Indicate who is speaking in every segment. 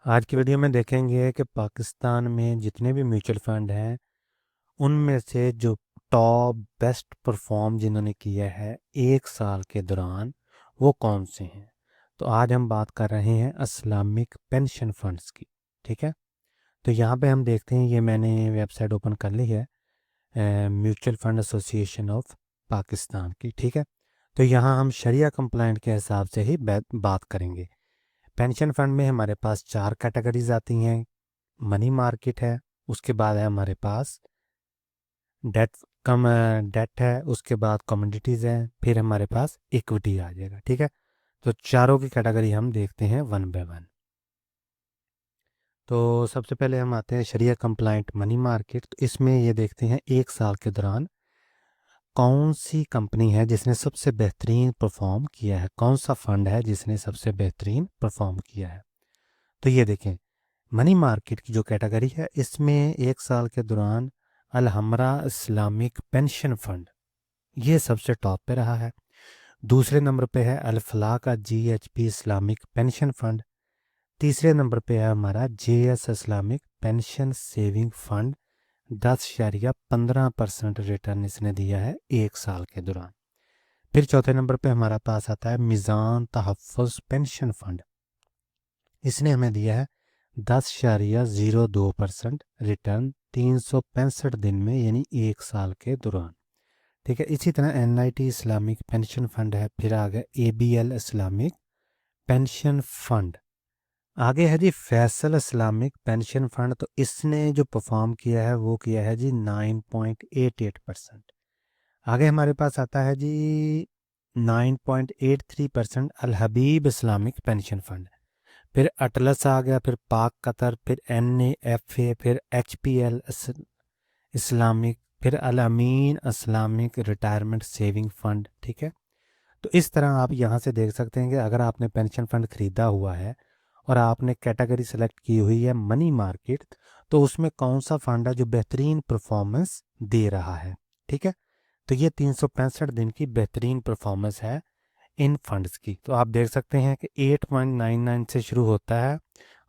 Speaker 1: आज की वीडियो में देखेंगे कि पाकिस्तान में जितने भी म्यूचुअल फंड हैं उनमें से जो टॉप बेस्ट परफॉर्म जिन्होंने किया है एक साल के दौरान वो कौन से हैं। तो आज हम बात कर रहे हैं इस्लामिक पेंशन फंड्स की। ठीक है, तो यहाँ पे हम देखते हैं, ये मैंने वेबसाइट ओपन कर ली है, mutual fund association of Pakistan की। ठीक है, तो यहाँ हम शरिया कंप्लाइंट के हिसाब से ही बात करेंगे। पेंशन फंड में हमारे पास 4 कैटेगरीज आती हैं। मनी मार्केट है, उसके बाद है हमारे पास डेट डेट है, उसके बाद कमोडिटीज़ है, फिर हमारे पास इक्विटी आ जाएगा। ठीक है, तो चारों की कैटेगरी हम देखते हैं वन बाय वन। तो सबसे पहले हम आते हैं शरिया कंप्लाइंट मनी मार्केट। तो इसमें ये देखते हैं एक साल के दौरान कौन सी कंपनी है जिसने सबसे बेहतरीन परफॉर्म किया है, कौन सा फंड है जिसने सबसे बेहतरीन परफॉर्म किया है। तो ये देखें, मनी मार्केट की जो कैटेगरी है इसमें एक साल के दौरान अल हमरा इस्लामिक पेंशन फंड ये सबसे टॉप पे रहा है। दूसरे नंबर पे है अल फलाह का GHP इस्लामिक पेंशन फंड। तीसरे नंबर पे है हमारा JS Islamic pension saving fund, 10.15% return इसने दिया है एक साल के दौरान। फिर चौथे नंबर पे हमारा पास आता है मिज़ान तहफ़्फ़ुज़ पेंशन फंड। इसने हमें दिया है 10.02% रिटर्न 365 दिन में, यानी एक साल के दौरान। ठीक है, इसी तरह NIT इस्लामिक पेंशन फंड है। फिर आ गया ABL इस्लामिक पेंशन फंड। आगे है जी फैसल इस्लामिक पेंशन फंड। तो इसने जो परफॉर्म किया है वो किया है जी 9.88%। आगे हमारे पास आता है जी 9.83% अल हबीब इस्लामिक पेंशन फंड। फिर अटलस आ गया, फिर पाक कतर, फिर NAFA, फिर HPL इस्लामिक, फिर अल अमीन इस्लामिक रिटायरमेंट सेविंग फंड। ठीक है, तो इस तरह आप यहाँ से देख सकते हैं कि अगर आपने पेंशन फंड खरीदा हुआ है और आपने कैटेगरी सेलेक्ट की हुई है मनी मार्केट, तो उसमें कौन सा फंड है जो बेहतरीन परफॉर्मेंस दे रहा है। ठीक है, तो ये 365 दिन की बेहतरीन परफॉर्मेंस है इन फंड्स की। तो आप देख सकते हैं कि 8.99 से शुरू होता है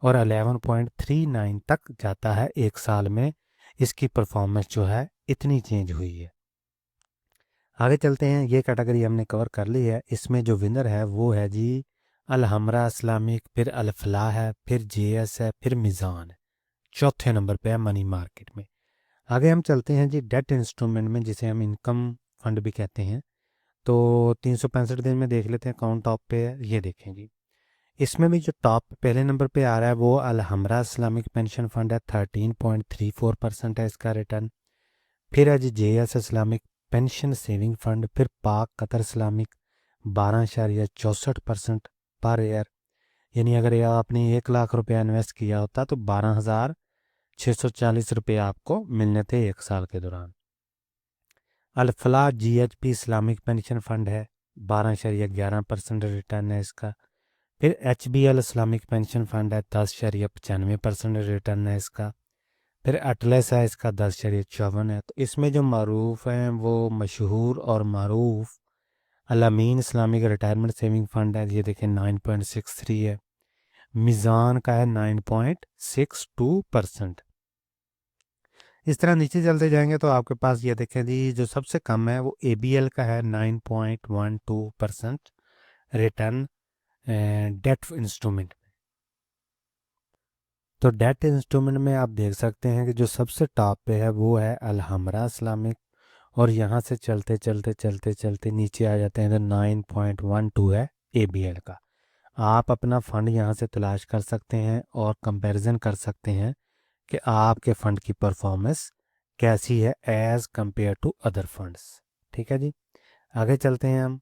Speaker 1: और 11.39 तक जाता है एक साल में। इसकी परफॉर्मेंस जो है इतनी चेंज हुई है। आगे चलते हैं, ये कैटेगरी हमने कवर कर ली है। इसमें जो विनर है वो है जी अल हमरा इस्लामिक, फिर अल फलाह है, फिर JS है, फिर मिज़ान है। चौथे नंबर पे है मनी मार्केट में। आगे हम चलते हैं जी डेट इंस्ट्रूमेंट में, जिसे हम इनकम फंड भी कहते हैं। तो 365 दिन में देख लेते हैं कौन टॉप पे है। ये देखें जी, इसमें भी जो टॉप पहले नंबर पे आ रहा है वो अल हमरा इस्लामिक पेंशन फंड है। 13.34% है इसका रिटर्न। फिर है जी JS Islamic pension saving fund. फिर पाक कतर इस्लामिक 12.64% पर ईयर, यानी अगर ये आपने 1 लाख रुपया इन्वेस्ट किया होता तो 12,640 रुपये आपको मिलने थे एक साल के दौरान। अल फलाह GHP इस्लामिक पेंशन फंड है, 12.11% रिटर्न है इसका। फिर HBL इस्लामिक पेंशन फंड है, 10.95% रिटर्न है इसका। फिर अटलस है, इसका 10.54 है। तो इसमें जो मरूफ हैं वो मशहूर और मरूफ Al-Ameen Islamic retirement saving fund है, ये देखें 9.63 है। मिज़ान का है 9.62%। इस तरह नीचे चलते जाएंगे तो आपके पास ये देखें जी, जो सबसे कम है वो ABL का है 9.12% रिटर्न डेट इंस्ट्रूमेंट। तो डेट इंस्ट्रूमेंट में आप देख सकते हैं कि जो सबसे टॉप पे है वो है अल हमरा इस्लामिक, और यहाँ से चलते चलते चलते चलते नीचे आ जाते हैं तो 9.12 है ABL का। आप अपना फ़ंड यहाँ से तलाश कर सकते हैं और कंपैरिजन कर सकते हैं कि आपके फ़ंड की परफॉर्मेंस कैसी है as compared to other funds. ठीक है जी, आगे चलते हैं हम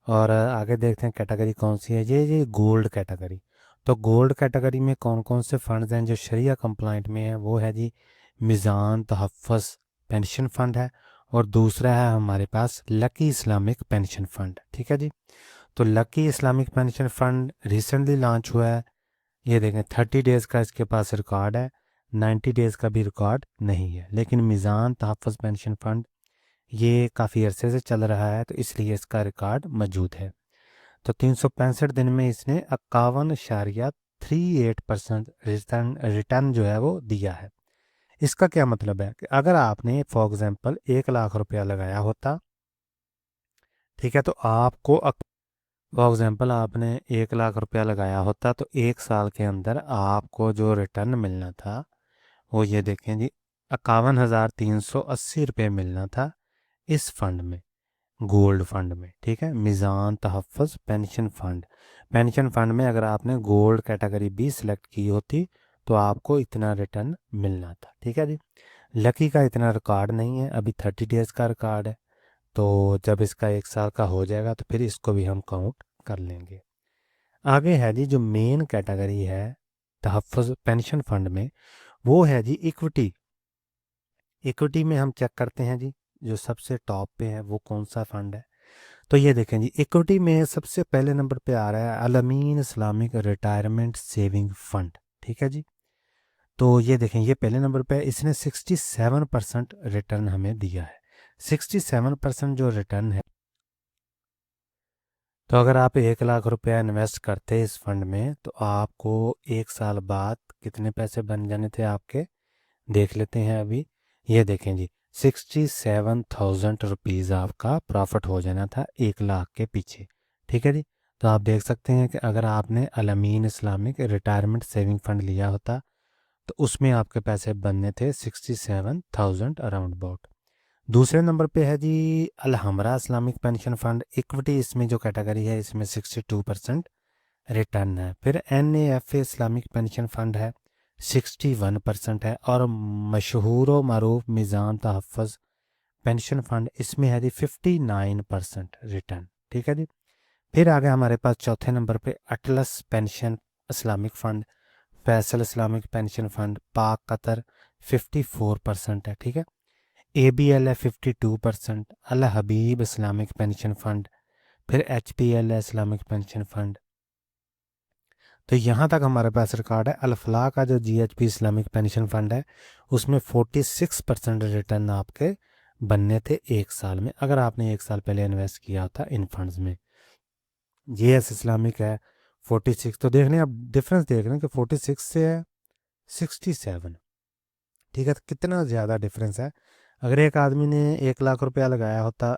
Speaker 1: और आगे देखते हैं कैटेगरी कौन सी है। ये गोल्ड कैटेगरी। तो गोल्ड कैटेगरी में कौन कौन से फंड्स हैं जो शरिया कंप्लाइंट में है, वो है जी मिज़ान तहफ़्फ़ुज़ पेंशन फंड है, और दूसरा है हमारे पास लकी इस्लामिक पेंशन फंड। ठीक है जी, तो lucky Islamic pension fund recently launch हुआ है। ये देखें 30 डेज़ का इसके पास रिकॉर्ड है, 90 डेज़ का भी रिकॉर्ड नहीं है। लेकिन मिज़ान तहफ़्फ़ुज़ पेंशन फंड ये काफ़ी अरसे से चल रहा है, तो इसलिए इसका रिकॉर्ड मौजूद है। तो 365 दिन में इसने 51 38% रिटर्न जो है वो दिया है। इसका क्या मतलब है कि अगर आपने फॉर एग्जांपल 1 लाख रुपया लगाया होता, ठीक है, तो आपको फॉर एग्जांपल आपने 1 लाख रुपया लगाया होता तो 1 साल के अंदर आपको जो रिटर्न मिलना था वो ये देखें जी, 51,380 रुपये मिलना था इस फंड में, गोल्ड फंड में, ठीक है, Meezan Tahaffuz pension fund. Pension fund में अगर आपने गोल्ड कैटेगरी भी सिलेक्ट की होती तो आपको इतना रिटर्न मिलना था, ठीक है जी। लकी का इतना रिकॉर्ड नहीं है, अभी 30 डेज़ का रिकॉर्ड है, तो जब इसका 1 साल का हो जाएगा तो फिर इसको भी हम काउंट कर लेंगे। आगे है जी जो मेन कैटेगरी है तहफ़्फ़ुज़ पेंशन फंड में, वो है जी इक्विटी। इक्विटी में हम चेक करते हैं जी, जो सबसे टॉप पे है वो कौन सा फंड है। तो ये देखें जी, इक्विटी में सबसे पहले नंबर पे आ रहा है Al-Ameen Islamic retirement saving fund, ठीक है जी। तो ये देखें, ये पहले नंबर पे है, इसने 67% रिटर्न हमें दिया है। 67% जो रिटर्न है, तो अगर आप 1 लाख रुपया इन्वेस्ट करते इस फंड में तो आपको 1 साल बाद कितने पैसे बन जाने थे आपके, देख लेते हैं अभी। ये देखें जी, 67,000 रुपीज़ आपका प्रॉफिट हो जाना था 1 लाख के पीछे, ठीक है जी। तो आप देख सकते हैं कि अगर आपने Al-Ameen Islamic retirement saving fund लिया होता तो उसमें आपके पैसे बनने थे 67,000 अराउंड अबाउट। दूसरे नंबर पे है जी अल-हमरा इस्लामिक पेंशन फंड इक्विटी, इसमें जो कैटेगरी है इसमें 62% रिटर्न है। फिर NAFA इस्लामिक पेंशन फंड है, 61% है। और मशहूर व मरूफ मिज़ान तहफ़्फ़ुज़ पेंशन फंड, इसमें है जी 59% रिटर्न, ठीक है जी। फिर आगे हमारे पास चौथे नंबर पे atlas pension Islamic fund, Faisal Islamic pension fund, पाक कतर 54% है, ठीक है। ABL है 52%, अल हबीब इस्लामिक पेंशन फ़ंड, फिर HPL है इस्लामिक पेंशन फ़ंड। तो यहाँ तक हमारे पास रिकॉर्ड है। अल-फलाह का जो GHP इस्लामिक पेंशन फ़ंड है उसमें 46% रिटर्न आपके बनने थे 1 साल में, अगर आपने 1 साल पहले इन्वेस्ट किया था इन फंड्स में। JS इस्लामिक है 46, तो देख लें आप डिफरेंस, देख रहे हैं कि 46 से है 67, ठीक है, तो कितना ज़्यादा डिफरेंस है। अगर एक आदमी ने 1 लाख रुपया लगाया होता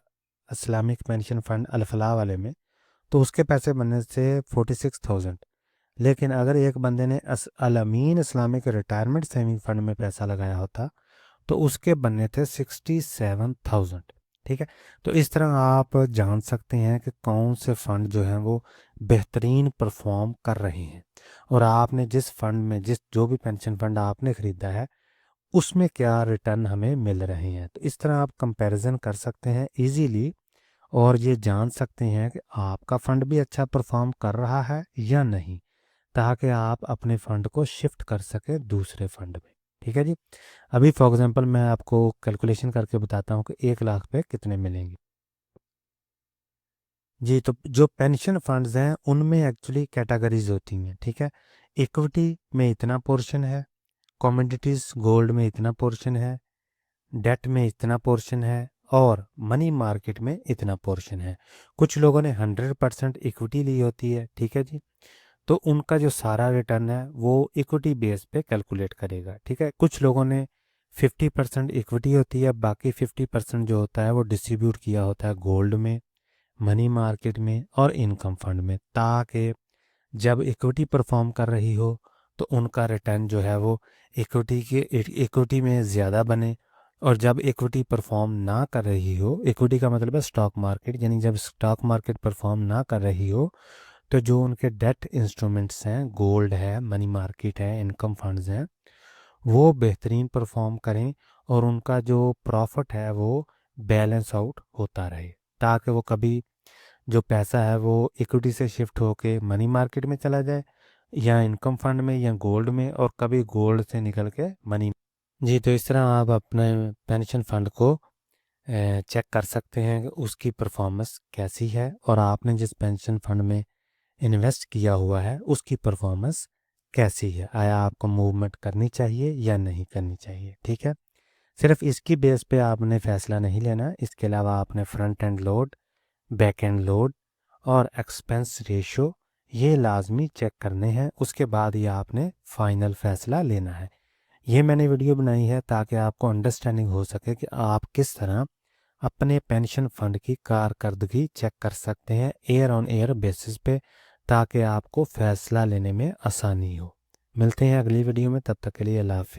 Speaker 1: इस्लामिक पेंशन फ़ंड अल-फलाह वाले में तो उसके पैसे बनने से 46,000, लेकिन अगर एक बंदे ने Al-Ameen Islamic retirement saving fund में पैसा लगाया होता तो उसके बनने थे 67,000, ठीक है। तो इस तरह आप जान सकते हैं कि कौन से फ़ंड जो हैं वो बेहतरीन परफॉर्म कर रहे हैं, और आपने जिस फंड में जो भी पेंशन फंड आपने ख़रीदा है उसमें क्या रिटर्न हमें मिल रहे हैं। तो इस तरह आप कंपैरिजन कर सकते हैं इजीली, और ये जान सकते हैं कि आपका फ़ंड भी अच्छा परफॉर्म कर रहा है या नहीं, ताकि आप अपने फ़ंड को शिफ्ट कर सकें दूसरे फ़ंड में, ठीक है जी। अभी फॉर एग्जांपल मैं आपको कैलकुलेशन करके बताता हूँ कि 1 लाख पे कितने मिलेंगे जी। तो जो पेंशन फंड्स हैं उनमें एक्चुअली कैटेगरीज होती हैं, ठीक है। इक्विटी में इतना पोर्शन है, कमोडिटीज़ गोल्ड में इतना पोर्शन है, डेट में इतना पोर्शन है, और मनी मार्केट में इतना पोर्शन है। कुछ लोगों ने 100% इक्विटी ली होती है, ठीक है जी, तो उनका जो सारा रिटर्न है वो इक्विटी बेस पे कैलकुलेट करेगा, ठीक है। कुछ लोगों ने 50% इक्विटी होती है, बाकी 50% जो होता है वो डिस्ट्रीब्यूट किया होता है गोल्ड में, मनी मार्केट में और इनकम फंड में, ताकि जब इक्विटी परफॉर्म कर रही हो तो उनका रिटर्न जो है वो इक्विटी में ज़्यादा बने, और जब इक्विटी परफॉर्म ना कर रही हो, इक्विटी का मतलब है स्टॉक मार्केट, यानी जब स्टॉक मार्केट परफॉर्म ना कर रही हो तो जो उनके डेट इंस्ट्रूमेंट्स हैं, गोल्ड है, मनी मार्केट है, इनकम फंड्स हैं, वो बेहतरीन परफॉर्म करें और उनका जो प्रॉफिट है वो बैलेंस आउट होता रहे, ताकि वो कभी जो पैसा है वो इक्विटी से शिफ्ट होके मनी मार्केट में चला जाए या इनकम फंड में या गोल्ड में, और कभी गोल्ड से निकल के मनी। जी, तो इस तरह आप अपने पेंशन फंड को चेक कर सकते हैं कि उसकी परफॉर्मेंस कैसी है, और आपने जिस पेंशन फंड में इन्वेस्ट किया हुआ है उसकी परफॉर्मेंस कैसी है, आया आपको मूवमेंट करनी चाहिए या नहीं करनी चाहिए, ठीक है। सिर्फ इसकी बेस पे आपने फ़ैसला नहीं लेना, इसके अलावा आपने front end load, back and load और एक्सपेंस रेशो, ये लाजमी चेक करने हैं, उसके बाद ही आपने फ़ाइनल फ़ैसला लेना है। ये मैंने वीडियो बनाई है ताकि आपको अंडरस्टैंडिंग हो सके कि आप किस तरह अपने पेंशन फ़ंड की कारकर्दगी चेक कर सकते हैं एयर ऑन एयर बेसिस पे, ताकि आपको फ़ैसला लेने में आसानी हो। मिलते हैं अगली वीडियो में, तब तक के लिए अल्लाह हाफ़िज़।